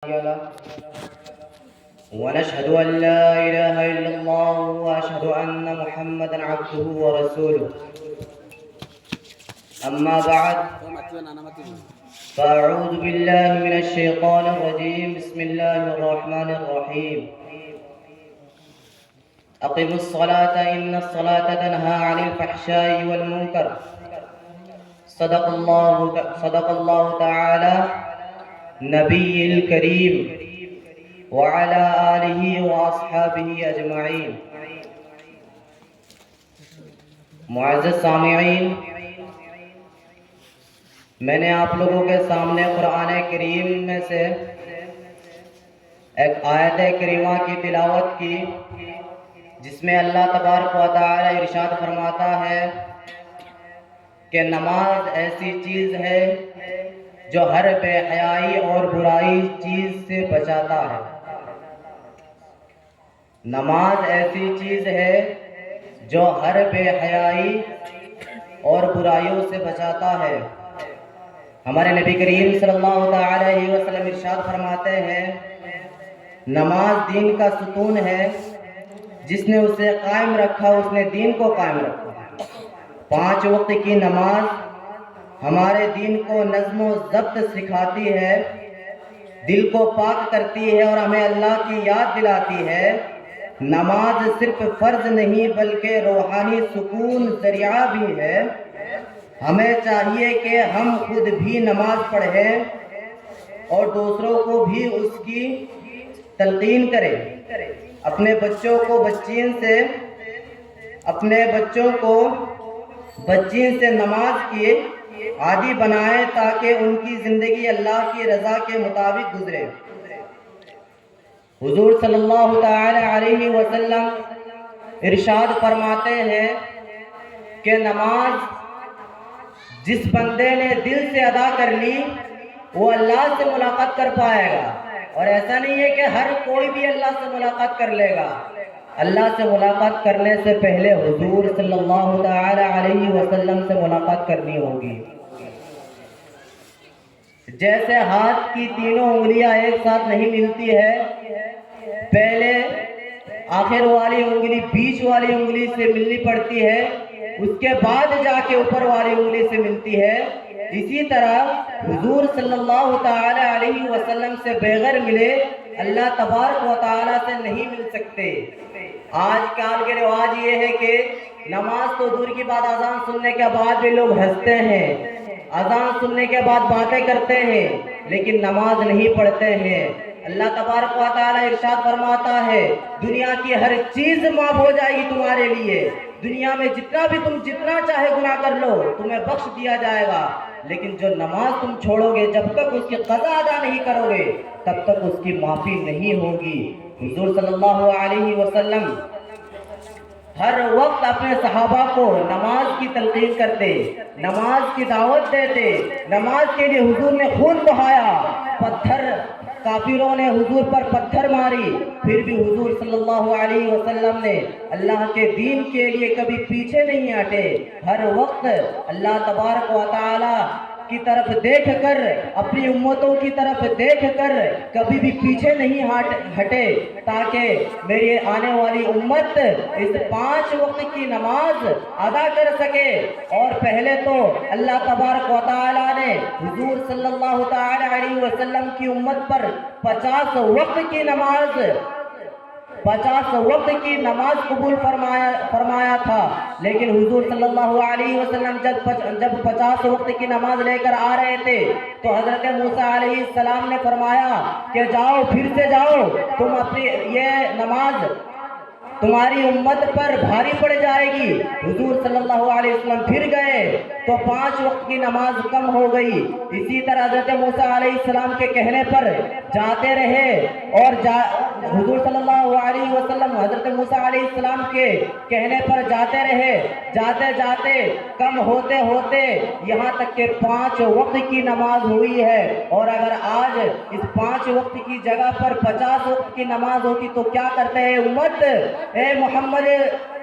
له ونشهد أن لا إله إلا الله وأشهد أن محمدا عبده ورسوله. أما بعد فأعوذ بالله من الشيطان الرجيم. بسم الله الرحمن الرحيم. أقم الصلاة إن الصلاة تنهى عن الفحشاء والمنكر. صدق الله تعالى نبی الکریم وعلى آلہ واصحابہ اجمعین. معزز سامعین، میں نے آپ لوگوں کے سامنے قرآن کریم میں سے ایک آیت کریمہ کی تلاوت کی، جس میں اللہ تبارک و تعالی ارشاد فرماتا ہے کہ نماز ایسی چیز ہے جو ہر بے حیائی اور برائی چیز سے بچاتا ہے. نماز ایسی چیز ہے جو ہر بے حیائی اور برائیوں سے بچاتا ہے. ہمارے نبی کریم صلی اللہ علیہ وسلم ارشاد فرماتے ہیں، نماز دین کا ستون ہے، جس نے اسے قائم رکھا اس نے دین کو قائم رکھا. 5 وقت کی نماز ہمارے دین کو نظم و ضبط سکھاتی ہے، دل کو پاک کرتی ہے اور ہمیں اللہ کی یاد دلاتی ہے. نماز صرف فرض نہیں بلکہ روحانی سکون ذریعہ بھی ہے. ہمیں چاہیے کہ ہم خود بھی نماز پڑھیں اور دوسروں کو بھی اس کی تلقین کریں. اپنے بچوں کو بچین سے نماز کی عادی بنائیں تاکہ ان کی زندگی اللہ کی رضا کے مطابق گزرے. حضور صلی اللہ تعالی علیہ وسلم ارشاد فرماتے ہیں کہ نماز جس بندے نے دل سے ادا کر لی وہ اللہ سے ملاقات کر پائے گا. اور ایسا نہیں ہے کہ ہر کوئی بھی اللہ سے ملاقات کر لے گا. اللہ سے ملاقات کرنے سے پہلے حضور صلی اللہ تعالی علیہ وسلم سے ملاقات کرنی ہوگی. جیسے ہاتھ کی تینوں انگلیاں ایک ساتھ نہیں ملتی ہے، پہلے آخر والی انگلی بیچ والی انگلی سے ملنی پڑتی ہے، اس کے بعد جا کے اوپر والی انگلی سے ملتی ہے. اسی طرح حضور صلی اللہ تعالی علیہ وسلم سے بغیر ملے اللہ تبارک و تعالی سے نہیں مل سکتے. آج کل کے رواج یہ ہے کہ نماز تو دور کی بات، اذان سننے کے بعد بھی لوگ ہنستے ہیں، اذان سننے کے بعد باتیں کرتے ہیں، لیکن نماز نہیں پڑھتے ہیں. اللہ تبارک و تعالی ارشاد فرماتا ہے، دنیا کی ہر چیز معاف ہو جائے گی تمہارے لیے. دنیا میں جتنا چاہے گناہ کر لو، تمہیں بخش دیا جائے گا. لیکن جو نماز تم چھوڑو گے، جب تک اس کی قضا ادا نہیں کرو گے، تب تک اس کی معافی نہیں ہوگی. حضور صلی اللہ علیہ وسلم ہر وقت اپنے صحابہ کو نماز کی تلقین کرتے، نماز کی دعوت دیتے. نماز کے لیے حضور نے خون بہایا، کافروں نے حضور پر پتھر ماری، پھر بھی حضور صلی اللہ علیہ وسلم نے اللہ کے دین کے لیے کبھی پیچھے نہیں ہٹے. ہر وقت اللہ تبارک و تعالی کی طرف دیکھ کر، اپنی امتوں کی طرف دیکھ کر کبھی بھی پیچھے نہیں ہٹے، تاکہ میری آنے والی امت اس 5 وقت کی نماز ادا کر سکے. اور پہلے تو اللہ تبارک و تعالی نے حضور صلی اللہ تعالی علیہ وسلم کی امت پر 50 وقت کی نماز قبول فرمایا تھا. لیکن حضور صلی اللہ علیہ وسلم جب 50 وقت کی نماز لے کر آ رہے تھے تو حضرت موسیٰ علیہ السلام نے فرمایا کہ جاؤ، پھر سے جاؤ، تم اپنی یہ نماز تمہاری امت پر بھاری پڑ جائے گی. حضور صلی اللہ علیہ وسلم پھر گئے تو 5 وقت کی نماز کم ہو گئی. اسی طرح حضرت موسیٰ علیہ السلام کے کہنے پر جاتے رہے اور حضور صلی اللہ علیہ وسلم حضرت موسیٰ علیہ السلام کے کہنے پر جاتے رہے. جاتے کم ہوتے یہاں تک کہ 5 وقت کی نماز ہوئی ہے. اور اگر آج اس 5 وقت کی جگہ پر 50 وقت کی نماز ہوتی تو کیا کرتے ہیں امت؟ اے محمد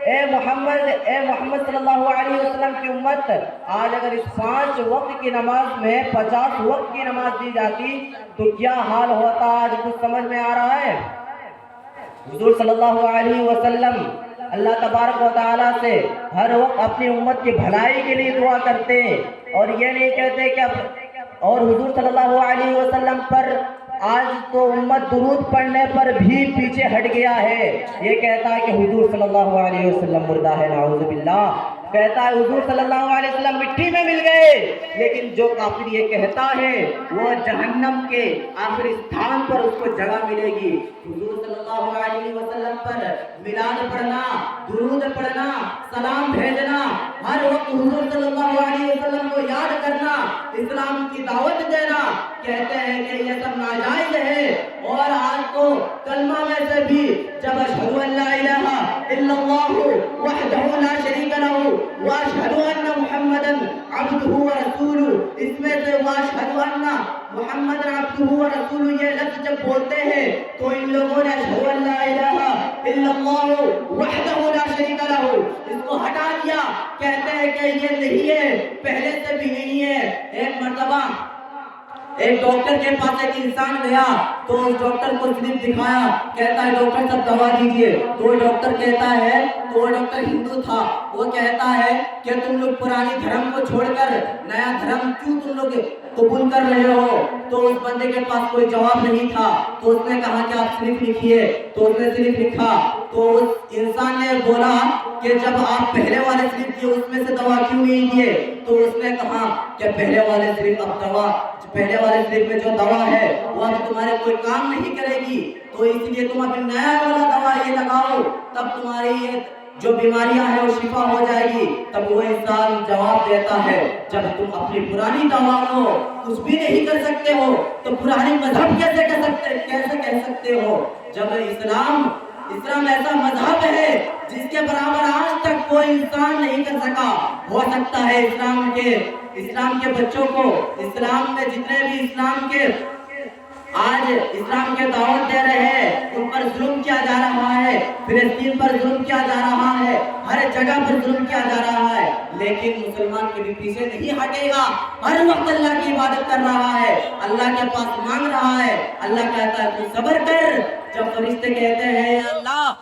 اے محمد صلی اللہ علیہ وسلم کی امت، آج اگر اس 5 وقت کی نماز میں 50 وقت کی نماز دی جاتی تو کیا حال ہوتا؟ آج کچھ سمجھ میں آ رہا ہے؟ حضور صلی اللہ علیہ وسلم اللہ تبارک و تعالیٰ سے ہر وقت اپنی امت کی بھلائی کے لیے دعا کرتے اور یہ نہیں کہتے کہ اور حضور صلی اللہ علیہ وسلم پر آج تو امت درود پڑھنے پر بھی پیچھے ہٹ گیا ہے، یہ کہتا ہے کہ حضور صلی اللہ علیہ وسلم مردہ ہے، نعوذ باللہ، کہتا ہے حضور صلی اللہ علیہ وسلم مٹی میں مل گئے۔ لیکن جو کافر یہ کہتا ہے وہ جہنم کے آخری استھان پر اس کو جگہ ملے گی۔ حضور صلی اللہ علیہ وسلم پر میلاد پڑھنا، درود پڑھنا، سلام بھیجنا، ہر وقت حضور صلی اللہ علیہ وسلم کو یاد کرنا، اسلام کی دعوت دینا، کہتے ہیں کہ یہ سب ناجائز ہے۔ اور آج تو کلمہ میں سے بھی جب اشہد ان لا الہ الا اللہ وحدہ لا شریک لہ واشہد ان محمدا عبدہ ورسولہ، اس میں سے واشہد ان محمد عبدہ ورسولہ یہ لفظ جب بولتے ہیں تو ان لوگوں نے اشہد ان لا الہ الا اللہ وحدہ لا شریک لہ اس کو ہٹا دیا، کہتے ہیں کہ یہ نہیں ہے، پہلے سے بھی نہیں ہے۔ ایک مرتبہ ایک ڈاکٹر کے پاس ایک انسان گیا تو اس ڈاکٹر کو سلپ دکھایا، کہتا ہے ڈاکٹر صاحب دوا دیجئے، تو وہ ڈاکٹر کہتا ہے، تو وہ ڈاکٹر ہندو تھا، وہ کہتا ہے کہ تم لوگ پرانی دھرم کو چھوڑ کر نیا دھرم کیوں تم لوگ قبول کر رہے ہو؟ تو اس بندے کے پاس کوئی جواب نہیں تھا، تو اس نے کہا کہ آپ سلپ لکھیے، تو اس نے سلپ لکھا، تو اس انسان نے بولا کہ جب آپ پہلے والے سلپ دیے اس میں سے دوا کیوں نہیں دیے؟ تو اس نے کہا کہ پہلے والے سلپ اب دوا، پہلے والے سلپ میں جو دوا ہے وہ اب تمہارے کوئی کام نہیں کرے گی، تو اس لیے تم ابھی نیا والا دوا یہ لگاؤ، تب تمہاری یہ جو بیماریاں ہیں وہ شفا ہو جائے گی۔ تب وہ انسان جواب دیتا ہے جب تم اپنی پرانی دوا کو کچھ بھی نہیں کر سکتے ہو تو پرانی مذہب کیسے کہہ سکتے ہو؟ جب اسلام ایسا مذہب ہے جس کے برابر آج تک کوئی انسان نہیں کر سکا، ہو سکتا ہے اسلام کے بچوں کو، اسلام میں جتنے بھی آج اسلام کے دعوت دے رہے ہیں ان پر ظلم کیا جا رہا ہے، فلسطین پر ظلم کیا جا رہا ہے، ہر جگہ پر ظلم کیا جا رہا ہے، لیکن مسلمان کبھی پیچھے نہیں ہٹے گا، ہر وقت اللہ کی عبادت کر رہا ہے، اللہ کے پاس مانگ رہا ہے۔ اللہ کہتا ہے تو صبر کر، جب فرشتے کہتے ہیں اللہ